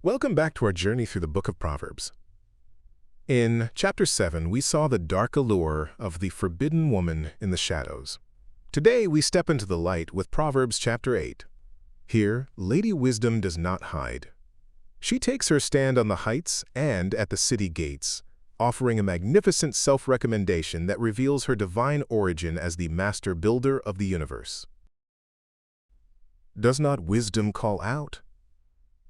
Welcome back to our journey through the book of Proverbs. In chapter 7, we saw the dark allure of the forbidden woman in the shadows. Today, we step into the light with Proverbs chapter 8. Here, Lady Wisdom does not hide. She takes her stand on the heights and at the city gates, offering a magnificent self-recommendation that reveals her divine origin as the master builder of the universe. Does not wisdom call out?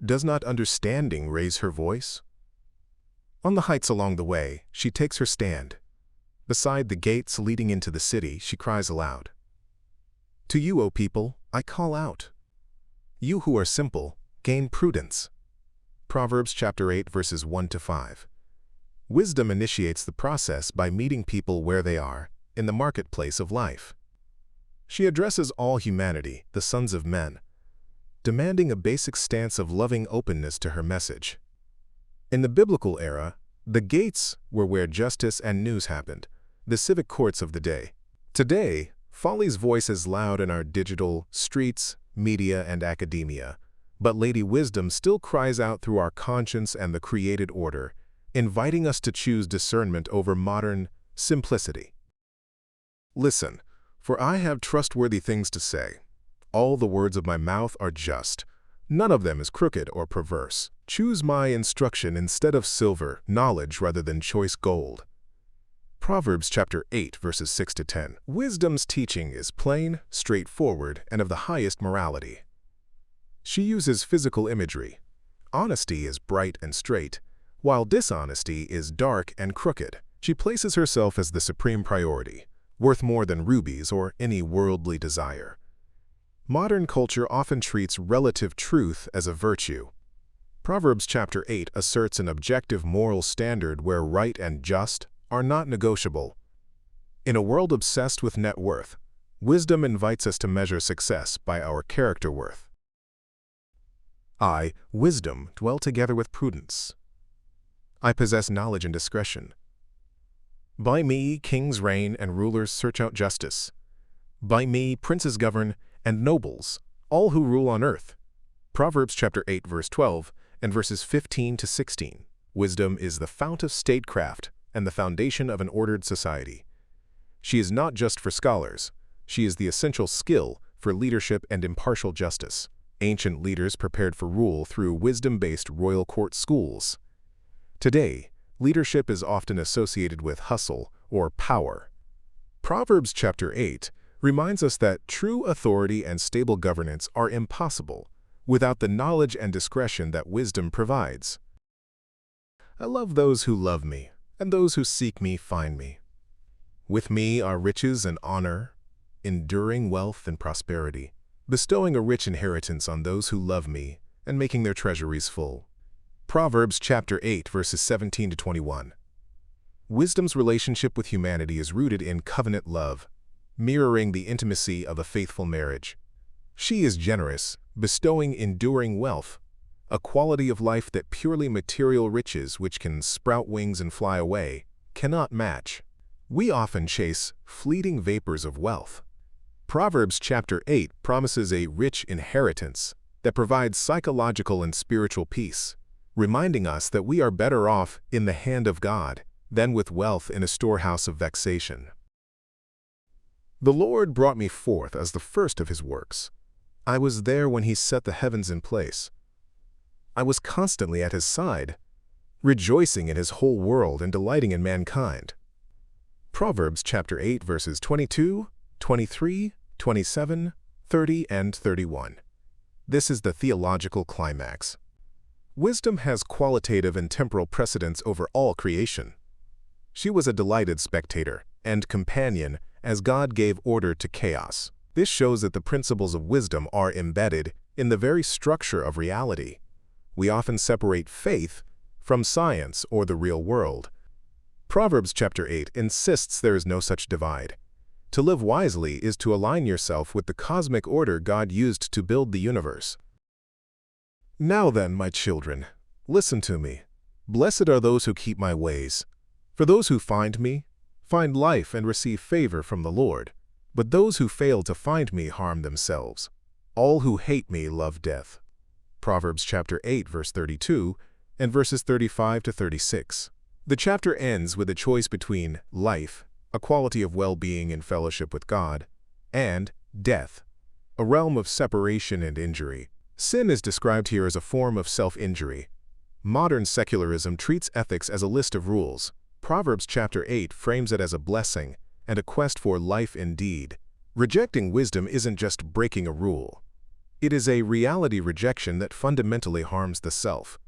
Does not understanding raise her voice? On the heights along the way, she takes her stand. Beside the gates leading into the city, she cries aloud. To you, O people, I call out. You who are simple, gain prudence. Proverbs chapter 8, verses 1 to 5. Wisdom initiates the process by meeting people where they are, in the marketplace of life. She addresses all humanity, the sons of men, demanding a basic stance of loving openness to her message. In the biblical era, the gates were where justice and news happened, the civic courts of the day. Today, folly's voice is loud in our digital streets, media, and academia, but Lady Wisdom still cries out through our conscience and the created order, inviting us to choose discernment over modern simplicity. Listen, for I have trustworthy things to say. All the words of my mouth are just. None of them is crooked or perverse. Choose my instruction instead of silver, knowledge rather than choice gold. Proverbs chapter 8, verses 6 to 10. Wisdom's teaching is plain, straightforward, and of the highest morality. She uses physical imagery. Honesty is bright and straight, while dishonesty is dark and crooked. She places herself as the supreme priority, worth more than rubies or any worldly desire. Modern culture often treats relative truth as a virtue. Proverbs chapter 8 asserts an objective moral standard where right and just are not negotiable. In a world obsessed with net worth, wisdom invites us to measure success by our character worth. I, wisdom, dwell together with prudence. I possess knowledge and discretion. By me, kings reign and rulers search out justice. By me, princes govern and nobles, all who rule on earth. Proverbs chapter 8, verse 12, and verses 15 to 16. Wisdom is the fount of statecraft and the foundation of an ordered society. She is not just for scholars. She is the essential skill for leadership and impartial justice. Ancient leaders prepared for rule through wisdom-based royal court schools. Today, leadership is often associated with hustle or power. Proverbs chapter 8 reminds us that true authority and stable governance are impossible without the knowledge and discretion that wisdom provides. I love those who love me, and those who seek me find me. With me are riches and honor, enduring wealth and prosperity, bestowing a rich inheritance on those who love me and making their treasuries full. Proverbs chapter 8, verses 17 to 21. Wisdom's relationship with humanity is rooted in covenant love, mirroring the intimacy of a faithful marriage. She is generous, bestowing enduring wealth, a quality of life that purely material riches, which can sprout wings and fly away, cannot match. We often chase fleeting vapors of wealth. Proverbs chapter 8 promises a rich inheritance that provides psychological and spiritual peace, reminding us that we are better off in the hand of God than with wealth in a storehouse of vexation. The Lord brought me forth as the first of his works. I was there when he set the heavens in place. I was constantly at his side, rejoicing in his whole world and delighting in mankind. Proverbs chapter 8, verses 22, 23, 27, 30, and 31. This is the theological climax. Wisdom has qualitative and temporal precedence over all creation. She was a delighted spectator and companion as God gave order to chaos. This shows that the principles of wisdom are embedded in the very structure of reality. We often separate faith from science or the real world. Proverbs chapter 8 insists there is no such divide. To live wisely is to align yourself with the cosmic order God used to build the universe. Now then, my children, listen to me. Blessed are those who keep my ways. For those who find me, find life and receive favor from the Lord. But those who fail to find me harm themselves. All who hate me love death. Proverbs chapter 8, verse 32, and verses 35 to 36. The chapter ends with a choice between life, a quality of well-being and fellowship with God, and death, a realm of separation and injury. Sin is described here as a form of self-injury. Modern secularism treats ethics as a list of rules. Proverbs chapter 8 frames it as a blessing and a quest for life indeed. Rejecting wisdom isn't just breaking a rule. It is a reality rejection that fundamentally harms the self.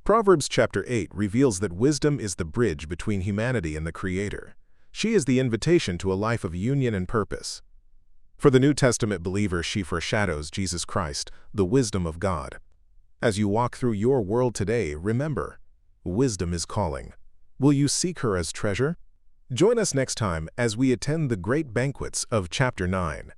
Proverbs chapter 8 reveals that wisdom is the bridge between humanity and the Creator. She is the invitation to a life of union and purpose. For the New Testament believer, she foreshadows Jesus Christ, the wisdom of God. As you walk through your world today, remember, wisdom is calling. Will you seek her as treasure? Join us next time as we attend the great banquets of chapter 9.